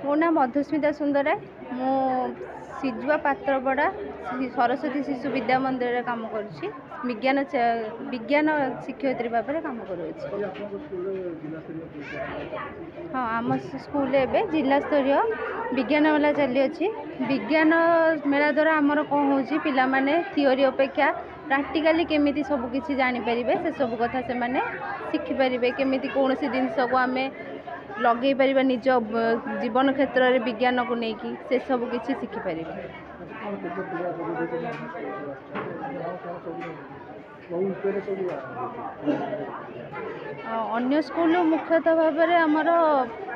मो ना मधुस्मिता सुंदर मु सिजुआ पात्रपड़ा सरस्वती शिशु विद्या मंदिर में काम करुँची विज्ञान शिक्षयित्री भाव में काम करुँच। हाँ आम स्कूल एवं जिला स्तरीय विज्ञान मेला चली अच्छी। विज्ञान मेला द्वारा आमर कौन हो पिला माने थियोरी अपेक्षा प्रैक्टिकली केमिति सब किछि जानि परिबे से सब कथा से माने शिखि परिबे केमिति कौन सी जिनस को आम लगे परिबा निज जीवन क्षेत्र में विज्ञान को लेकिन से सब किछि शिखि परिबे। अन्य स्कूल मुख्यतः भाव में आमर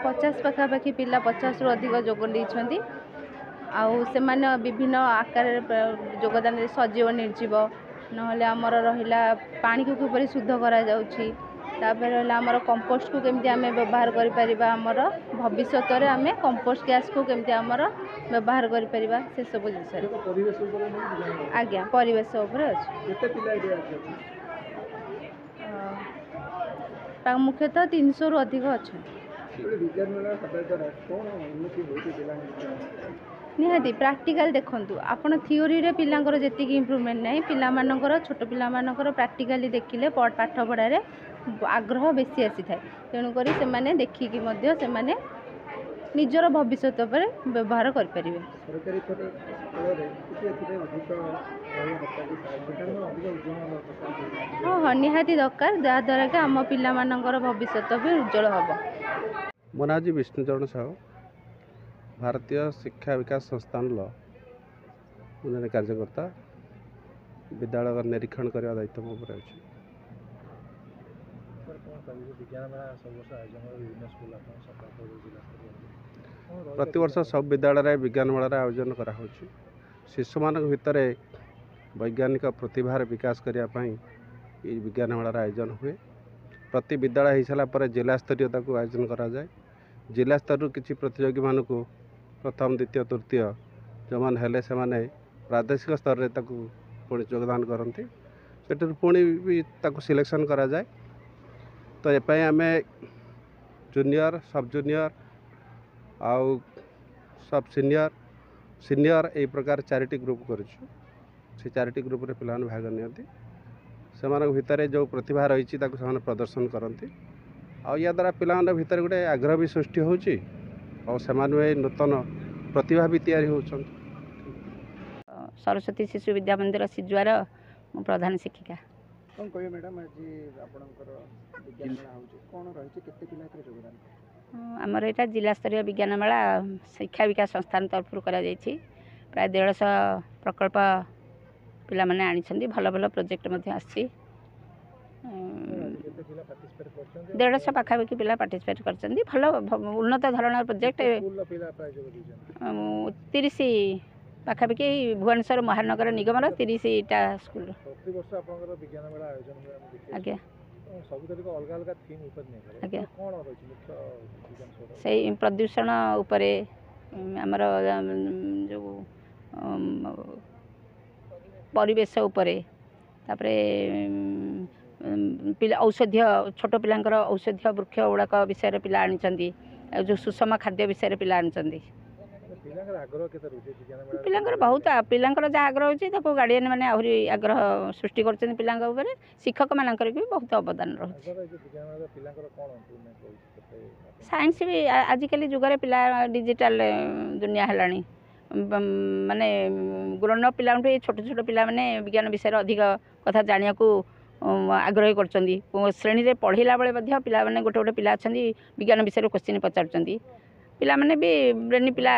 50 पाखापाखि पिला 50 रु अधिक जोग देइछन्ति आउ से माने विभिन्न आकार योगदान सजीव निर्जीव नहले आमर रहिला पानी को किपरि शुद्ध करा जाउछि तापर रहिला आमर कंपोस्ट को केमति आमे व्यवहार करि परिबा आमर भविष्यत रे आमे कंपोस्ट गैस को केमति आमर व्यवहार करि परिबा से सब विषय परिवेश ऊपर आज्ञा परिवेश ऊपर अछि केते पिला एडी अछि मुख्यतः 300 रु अधिक अछि। विज्ञान मेला सदाय कोन उन्नति होति पिला निहाती प्रैक्टिकल देखंतु आपण थियोरी रे पिलांकर जेति की इम्प्रूवमेंट नाही पिला मानकर छोट पिला मानकर प्रैक्टिकली देखिले पाठ पढ़ा रे आग्रह बेसी आसी थाए तेणु करी से माने देखि कि मध्य से माने निजर भविष्यत पर व्यवहार कर परिबे। सरकारी छोटे रे किछि एथिरे अधिक हाँ हाँ निहाती दरकार जा द्वारा कि आम पिला मानकर भविष्यत भी उज्जवल होबो। मो नाम विष्णुचरण साहू भारतीय शिक्षा विकास संस्थान जन कार्यकर्ता विद्यालय निरीक्षण करने दायित्व मो पर अछि। प्रति वर्ष सब विद्यालय विज्ञान मेला आयोजन करा होछि। शिशु मान भितर वैज्ञानिक प्रतिभार विकास करने विज्ञान मेलार आयोजन हुए। प्रति विद्यालय हो सारा पर जिला स्तरीय आयोजन करा जाए। जिला स्तर किसी प्रतियोगी मान को प्रथम द्वितीय तृतीय जो मैंने हेले से माने प्रादेशिक स्तर में पुणी योगदान करती से पुणी भी सिलेक्शन करा जाए। तो ये आम जूनियर सब जूनियर आउ सब सीनियर सीनियर यही प्रकार 4टी ग्रुप करुँ से 4टी ग्रुप रे पिला भाग नियंती से भितर जो प्रतिभा रही से प्रदर्शन करती आ या द्वारा पिला भितर गोटे आग्रह भी सृष्टि होची और से नूतन प्रतिभा भी तैयारी होचन। सरस्वती शिशु विद्या मंदिर सिजुआर प्रधान शिक्षिका कौन कहिए मैडम आज आपनकर विज्ञान मेला होची कोन रहिछि केते पिला के योगदान आमर एटा जिला स्तरीय विज्ञान मेला शिक्षा विकास संस्थान तरफ करा जायछि। प्राय 150 प्रकल्प पिला माने आनिछन्ती भल भल प्रोजेक्ट मध्ये आछि। 150 पाखापाखि पिला पार्टिसिपेट करछन्ती भल उन्नत धरण प्रोजेक्ट 30 पाखापाखि भुवनेश्वर महानगर निगम 30टा स्कूल आज्ञा से प्रदूषण उपरे आमर जो परिवेश उपरे तापरे पिला औषधीय छोट पिलांकर औषधीय वृक्ष गुड़ाक विषय पिला आनिचंदी जो सुषम खाद्य विषय पिला आनिचंदी पिलांकर बहुत पिलांकर जहाँ आग्रह होची ताको गार्डियन माने आहुरी आग्रह सृष्टि करछन पिलांक ऊपर शिक्षक मानकर भी बहुत अवदान रहछि। साइंस भी आजिकली जुगरे पिला डिजिटल दुनिया हेलानी माने ग्रोन अप पिला छोट छोट पिला माने विज्ञान विषय अधिक कथा जानिया को आग्रह करछन्ती श्रेणी रे पढ़िला बेले मध्ये पिला माने गोटे गोटे पिला अछन्ती विज्ञान विषय क्वेश्चन पचारछन्ती पिला माने भी ब्रेनी पिला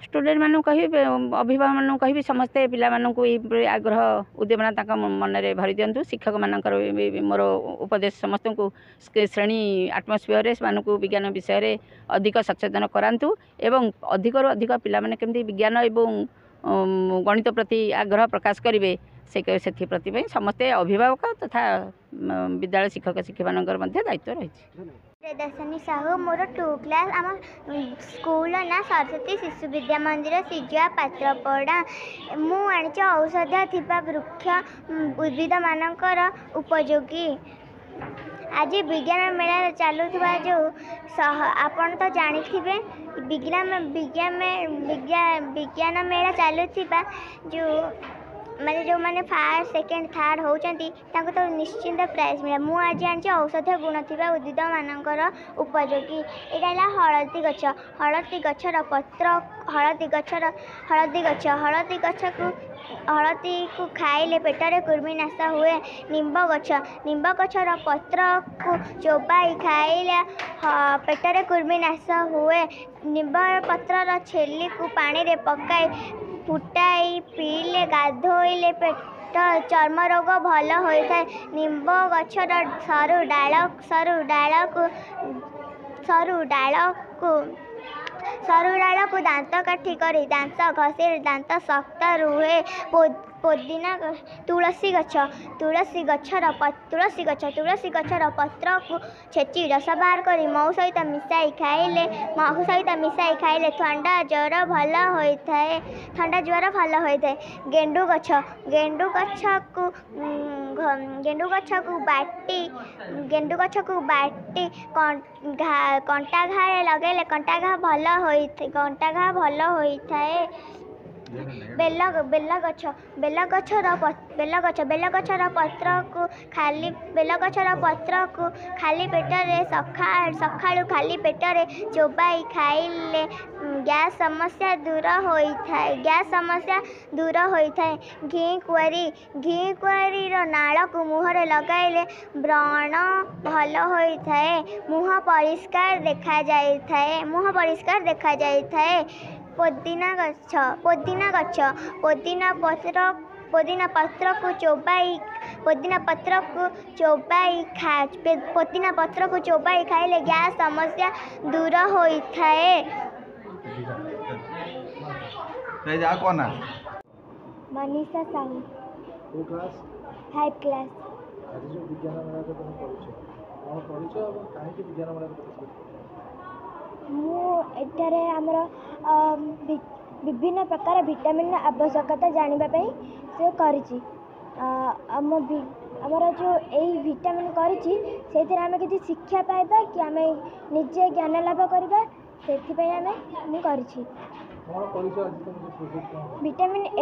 स्टूडेंट मानू कहि अभिभावक मानू कहि समस्ते पिला मानू को आग्रह उद्यमना ताका मन रे भरि दियंतु शिक्षक मानकर मोर उपदेश समस्त को श्रेणी एटमॉस्फियर रे मानू को विज्ञान विषय रे अधिक सचेतन करांतु एवं अधिक रु अधिक पिला माने केमती विज्ञान एवं गणित प्रति आग्रह प्रकाश करिवे से प्रति समस्ते अभिभावक तथा विद्यालय शिक्षक शिक्षिका दायित्व रही। प्रियदर्शनी साहू मोर 2 क्लास आम स्कूल ना सरस्वती शिशु विद्या मंदिर सिजुआ पात्रपड़ा मु आनी औषध थिबा वृक्ष उद्भिद मानकर उपयोगी आज विज्ञान मेला चलुवा जो आपण तो जानिथिबे विज्ञान मेला चलुवा जो माने जो माने फर्स्ट सेकेंड थर्ड होचंती ताको तो निश्चिंत प्राइज मिले मु आज आनी औषधीय गुण थिबा उद्भिद मानकर उपयोगी एटा हळदी गछर पत्र हळदी गछ को खाइले पेटरे कुर्मी नाश हुए निम्ब गछर पत्र को चोबाई खाइले पेटरे कुर्मी नाश हुए निम्ब पत्रर छेली को पानी रे पकाई फुटाई पीले गाधोइले पेट चर्म रोग भल होता है निम्ब गछर सरू डाल को दांत काठी करी दांत घसी दांत शक्त रुहे पुदीना तुलसी गछर पत्र को छेची रस बाहर करी महू सहित मिसाई खाइले ठंडा ज्वर भल होता है गेंडु गछ को बाटी कंटा घाए लगेले कंटा घा भल होता है बेल गछर पत्र को खाली पेटरे सकाळु खाली पेटरे चोबाई खाइले गैस समस्या दूर होता है घी कुआरी नाल को मुहरे लगाइले व्रण भल होता है मुह परिष्कार देखा जाए पुदीना पत्र को चोबाई खाइले गैस समस्या दूर होता है। मनीषा साहू 5 क्लास। आज जो विज्ञान मेला को तुम पढ़ुछ कौन पढ़ुछ और काहे विज्ञान मेला को एठारे आमर विभिन्न प्रकार विटामिन आवश्यकता जानापी से करिछि आमर जो यही विटामिन करिछि आम किसी शिक्षा पाइबा कि आम निजे ज्ञान लाभ करबा से आम करिछि विटामिन ए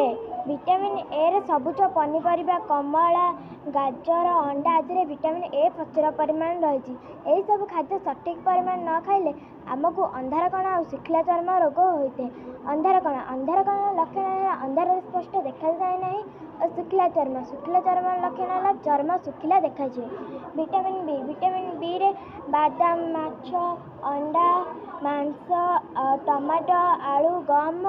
रे सबुज पनीपरिया कमला गाजर अंडा आदि विटामिन ए प्रचुर परिमाण रही यही सब खाद्य सठिक परिमाण न खाइले आमको अंधारकण और शुखला चर्म रोग होते हैं। अंधारकण लक्षण अंधार स्पष्ट देखा जाए ना और शुखला चर्म लक्षण है चर्म शुखला देखा जाए। विटामिन बी रे बादाम माछ अंडा मांस टमाटो आलू गम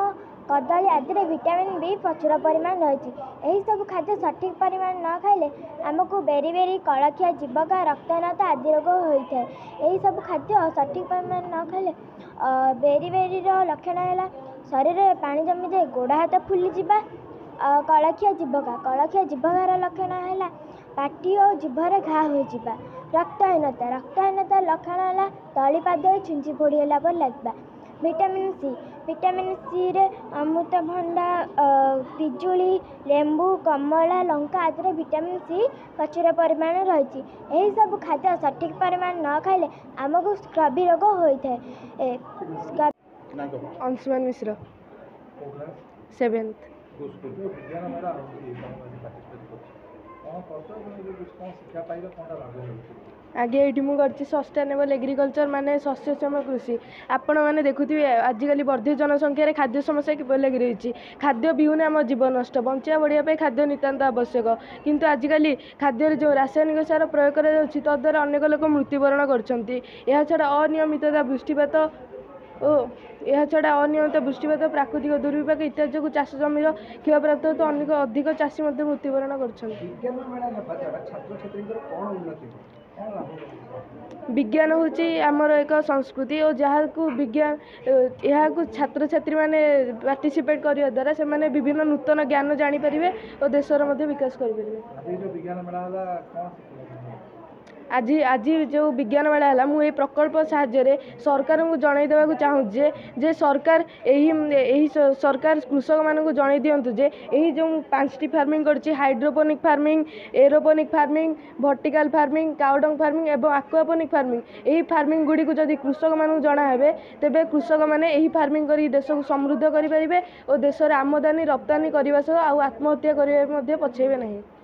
कदली आदि विटामिन बी प्रचुर परिमाण रही यही सब खाद्य सठिक परिमाण न खाइले आमको बेरी कलखिया जीवका रक्तहीनता आदि रोग होता है। यही सब खाद्य सठिक परिमाण न खाइले बेरी लक्षण है शरीर में पानी जमी जाए गोड़ हाथ फुली जा कलखिया जीवकार लक्षण है पाटी और जीभर घा हो रक्तहीनता लक्षण है तलीपाद छुंची फोड़ीला पर लगे। विटामिन सी रे अमृतभंडा पिजुली लेंबू कमला लंका आदि विटामिन सी प्रचुर परिमाण रही यही सब खाद्य सठिक परिमाण न खाइले आमको स्कर्वी रोग होता है। अंशुमान मिश्र 7th। आगे ये मुझे सस्टेनेबल एग्रीकल्चर माने शस्यक्षम कृषि आपण मैंने देखुए आजिकल वर्धित जनसंख्यार खाद्य समस्या किपर लगी रही खाद्य बिहुने आम जीवन नष्ट बंचा बढ़िया खाद्य नितांत आवश्यक किंतु आजिकल खाद्य जो रासायनिक सार प्रयोग कर तद्वारा अनेक लोक मृत्युवरण कर अनियमितता वृष्टिपात वृष्टिपात प्राकृतिक दुर्विपाक इत्यादि जो चाष जमीर क्षयप्राप्त तो अनेक अधिक चाषी मृत्युवरण कर विज्ञान हूँ आमर एक संस्कृति और जहाँ को विज्ञान यहाँ छात्र छात्री मैंने पार्टिसिपेट करने द्वारा से मैंने विभिन्न नूतन ज्ञान जानीपर और देशर विकास करें। ଆଜି ଆଜି ଯେଉଁ ବିଜ୍ଞାନ ମେଳା ହେଲା ମୁଁ ଏଇ ପ୍ରକଳ୍ପ ସାହାଯ୍ୟରେ ସରକାରଙ୍କୁ ଜଣାଇ ଦେବାକୁ ଚାହୁଁଛି ଯେ ସରକାର ଏହି ସରକାର କୃଷକମାନଙ୍କୁ ଜଣାଇ ଦିଅନ୍ତୁ ଯେ ଏହି ଯେଉଁ 5ଟି ଫାର୍ମିଂ କରିଛି hydroponic farming, aeroponic farming, vertical farming, cow dung farming ଏବଂ ଆକ୍ୱାପୋନିକ୍ ଫାର୍ମିଂ, ଏହି ଫାର୍ମିଂ ଗୁଡ଼ିକୁ ଯଦି କୃଷକମାନଙ୍କୁ ଜଣାହେବେ ତେବେ କୃଷକମାନେ ଏହି ଫାର୍ମିଂ କରି ଦେଶକୁ ସମୃଦ୍ଧ କରିପାରିବେ ଓ ଦେଶରେ ଆମଦାନୀ ରପ୍ତାନି କରିବା ସହ ଆଉ ଆତ୍ମହତ୍ୟା କରିବା ମଧ୍ୟ ପଛେଇବେ ନାହିଁ।